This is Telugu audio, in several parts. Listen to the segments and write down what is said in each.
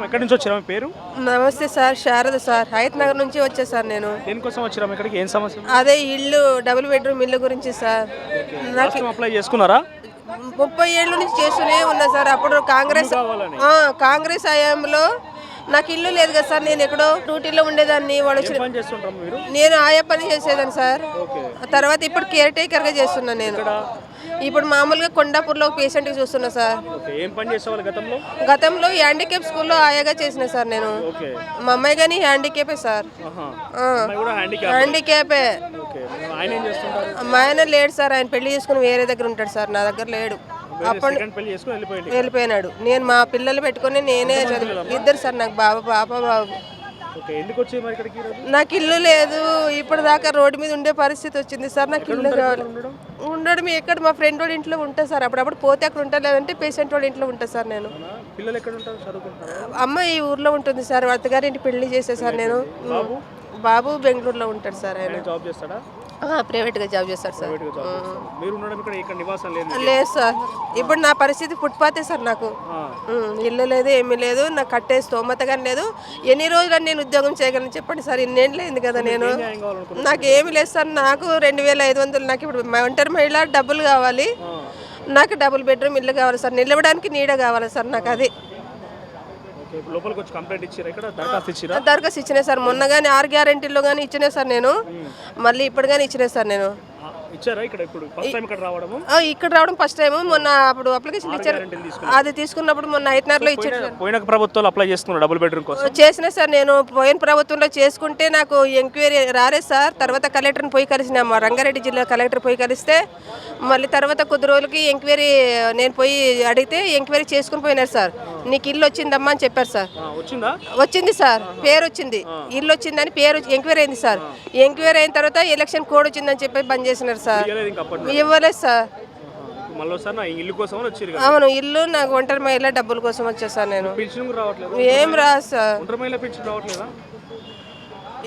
ఎక్కడి నుంచి వచ్చారా? మీ పేరు? నమస్తే సార్, శారద సార్. హయత్ నగర్ నుంచి వచ్చా సార్ నేను. దేనికోసం వచ్చారా ఇక్కడికి? ఏం సమస్య? అదే ఇల్లు, డబుల్ బెడ్రూమ్ ఇల్లు గురించి సార్. నాకు అప్లై చేసుకున్నారా? 30 ఏళ్ళ నుంచి చేస్తూనే ఉన్నా సార్. అప్పుడు కాంగ్రెస్ హయాంలో నాకు ఇల్లు లేదు కదా సార్. నేను ఎక్కడో డ్యూటీలో ఉండేదాన్ని. వాళ్ళు నేను ఆయా పని చేసేదాన్ని సార్. తర్వాత ఇప్పుడు కేర్ టేకర్గా చేస్తున్నాను నేను. ఇప్పుడు మామూలుగా కొండాపూర్లో పేషెంట్కి చూస్తున్నా సార్. గతంలో హ్యాండిక్యాప్ స్కూల్లో ఆయాగా చేసిన సార్ నేను. మా అమ్మాయి కానీ హ్యాండిక్యాపే సార్. హ్యాండిక్యాపే. మా ఆయన లేడు సార్. ఆయన పెళ్లి చేసుకుని వేరే దగ్గర ఉంటాడు సార్. నా దగ్గర లేడు. అప్పుడు వెళ్ళిపోయినాడు. నేను మా పిల్లలు పెట్టుకుని నేనే ఇద్దరు సార్. నాకు పాప బాబు. నాకు ఇల్లు లేదు. ఇప్పటిదాకా రోడ్డు మీద ఉండే పరిస్థితి వచ్చింది సార్. నాకు ఇల్లు కావాలి. ఉండడం ఎక్కడ? మా ఫ్రెండ్ వాళ్ళ ఇంట్లో ఉంటా సార్. అప్పుడప్పుడు పోతే అక్కడ ఉంటా, లేదంటే పేషెంట్ వాళ్ళ ఇంట్లో ఉంటా సార్ నేను. అమ్మ ఈ ఊర్లో ఉంటుంది సార్. అత్తగారింటి పెళ్లి చేసే సార్ నేను. బాబు బెంగళూరులో ఉంటాడు సార్. ఆయన ప్రైవేట్గా జాబ్ చేస్తారు సార్. లేదు సార్. ఇప్పుడు నా పరిస్థితి ఫుట్పాతే సార్. నాకు ఇల్లు లేదు, ఏమీ లేదు. నాకు కట్టే స్తోమత కానీ లేదు. ఎన్ని రోజులు నేను ఉద్యోగం చేయగలను చెప్పండి సార్. ఇన్నేళ్ళు అయింది కదా నేను. నాకు ఏమీ లేదు సార్. నాకు 2500. నాకు ఇప్పుడు ఒంటరి మహిళ డబ్బులు కావాలి. నాకు డబుల్ బెడ్రూమ్ ఇల్లు కావాలి సార్. నిలవడానికి నీడ కావాలి సార్. నాకు అది దరఖాస్తు ఇచ్చినా సార్. మొన్న కానీ 6 గ్యారెంటీలో కానీ ఇచ్చినా సార్ నేను. మళ్ళీ ఇప్పుడు కానీ ఇచ్చినా సార్ నేను. ఇక్కడ రావడం ఫస్ట్ టైం. మొన్న అప్పుడు అప్లికేషన్ ఇచ్చారు. అది తీసుకున్నప్పుడు మొన్న హైట్నగర్లో ఇచ్చారు. పోయిన ప్రభుత్వంలో అప్లై చేసుకున్నారు డబుల్ బెడ్రూమ్ కోసం. చేసిన సార్ నేను. పోయిన ప్రభుత్వంలో చేసుకుంటే నాకు ఎంక్వైరీ రాలేదు సార్. తర్వాత కలెక్టర్ని పోయి కలిసిన, మా రంగారెడ్డి జిల్లా కలెక్టర్ పోయి కలిస్తే మళ్ళీ తర్వాత కొద్ది రోజులకి ఎంక్వైరీ నేను పోయి అడిగితే ఎంక్వైరీ చేసుకుని పోయినారు సార్. నీకు ఇల్లు వచ్చిందమ్మా అని చెప్పారు సార్. వచ్చింది సార్. పేరు వచ్చింది. ఇల్లు వచ్చిందని పేరు ఎంక్వైరీ అయింది సార్. ఎంక్వైరీ అయిన తర్వాత ఎలక్షన్ కోడ్ వచ్చిందని చెప్పి బంద్ చేసినారు సార్. ఇవ్వలేదు సార్. అవును, ఇల్లు నాకు ఒంటరి మహిళ డబ్బుల కోసం వచ్చా సార్ నేను. ఏం రాదు సార్.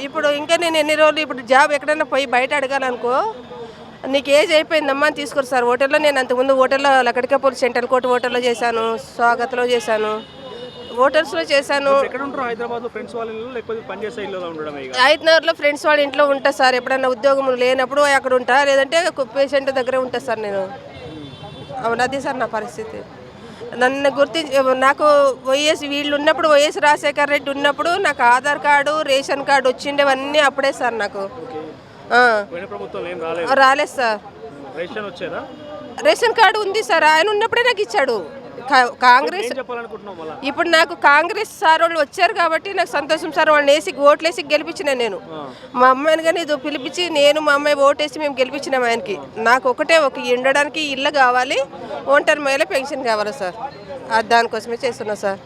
ఇప్పుడు ఇంకా నేను ఎన్ని రోజులు ఇప్పుడు జాబ్ ఎక్కడైనా పోయి బయట అడగాలనుకో, నీకు ఏజ్ అయిపోయిందమ్మా అని తీసుకోరు సార్. హోటల్లో నేను అంతకుముందు హోటల్లో లక్కడికాపూర్ సెంట్రల్ కోర్ట్ హోటల్లో చేశాను, స్వాగత్లో చేశాను, హోటల్స్లో చేశాను. హైదరాబాద్లో ఫ్రెండ్స్ వాళ్ళ ఇంట్లో ఉంటా సార్. ఎప్పుడన్నా ఉద్యోగం లేనప్పుడు అక్కడ ఉంటా, లేదంటే పేషెంట్ దగ్గరే ఉంటా సార్ నేను. అవును, అది సార్ నా పరిస్థితి. నన్ను నాకు వీళ్ళు ఉన్నప్పుడు వైఎస్ రాజశేఖర్ రెడ్డి ఉన్నప్పుడు నాకు ఆధార్ కార్డు, రేషన్ కార్డు వచ్చిండేవన్నీ అప్పుడే సార్. నాకు రాలేదు సార్. రేషన్ కార్డు ఉంది సార్. ఆయన ఉన్నప్పుడే నాకు ఇచ్చాడు. కాంగ్రెస్ ఇప్పుడు నాకు కాంగ్రెస్ సార్ వాళ్ళు వచ్చారు కాబట్టి నాకు సంతోషం సార్. వాళ్ళని వేసి ఓట్లేసి గెలిపించిన నేను. మా అమ్మాయిని కానీ ఇది పిలిపించి నేను మా అమ్మాయి ఓటేసి మేము గెలిపించినాం ఆయనకి. నాకు ఒకటే ఉండడానికి ఇల్లు కావాలి, ఒంటరి మహిళ పెన్షన్ కావాలి సార్. దానికోసమే చేస్తున్నా సార్.